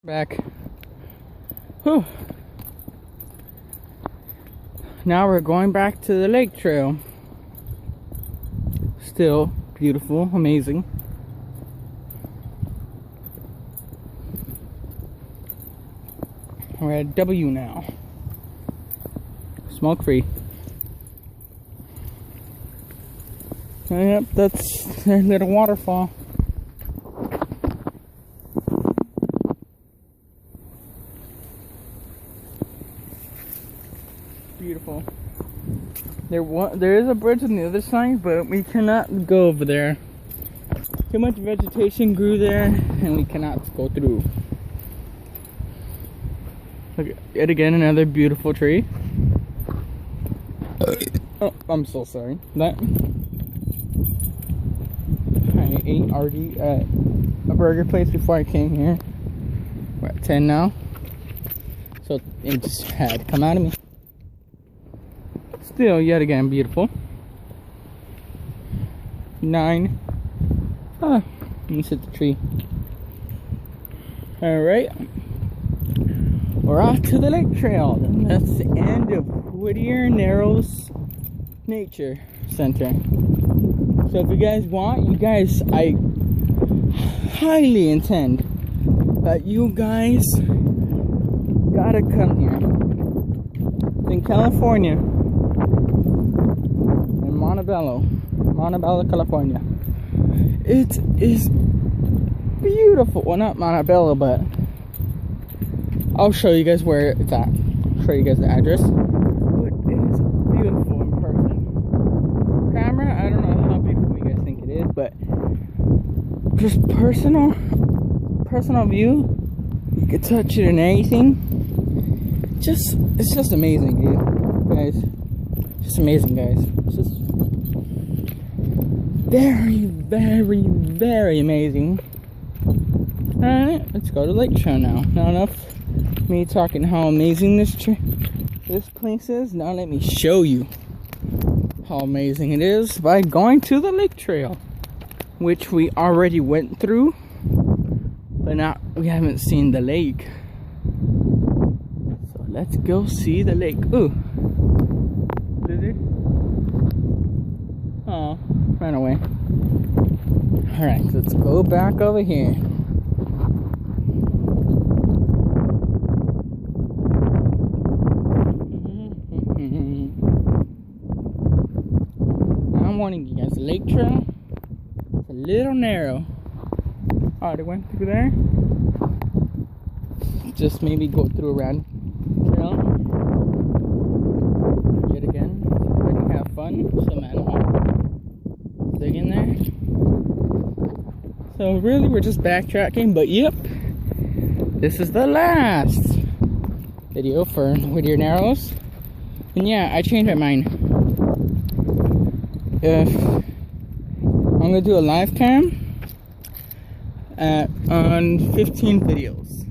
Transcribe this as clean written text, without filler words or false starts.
Back. Whew. Now we're going back to the lake trail. Still beautiful, amazing. We're at W now. Smoke free. Yep, that's their little waterfall. Beautiful. There is a bridge on the other side, but we cannot go over there. Too much vegetation grew there, and we cannot go through. Look, yet again, another beautiful tree. Oh, I'm so sorry. That I ate already at a burger place before I came here. We're at 10 now, so it just had to come out of me. Still, yet again, beautiful. 9. Ah, let me hit the tree. Alright. We're off to the lake trail. And that's the end of Whittier Narrows Nature Center. So if you guys want, I highly intend that you guys gotta come here. It's in California. Montebello, California. It is beautiful. Well, not Montebello, but I'll show you guys where it's at. Show you guys the address. But it is beautiful in person. Camera, I don't know how beautiful you guys think it is, but just personal view. You can touch it and anything. It's just amazing, dude, guys. Just amazing, guys. It's just very, very, very amazing. Alright, let's go to Lake Trail now. Not enough me talking how amazing this place is. Now let me show you how amazing it is by going to the lake trail, which we already went through, but we haven't seen the lake. So let's go see the lake. Ooh. Lizard? Oh, ran away. Alright, let's go back over here. I'm warning you guys, the lake trail is a little narrow. Oh, they went through there? Just maybe go through a round trail. Yet again, everybody have fun. Some animal dig in there. So really, we're just backtracking, but yep, this is the last video for Whittier Narrows. And yeah, I changed my mind. I'm gonna do a live cam on 15 videos.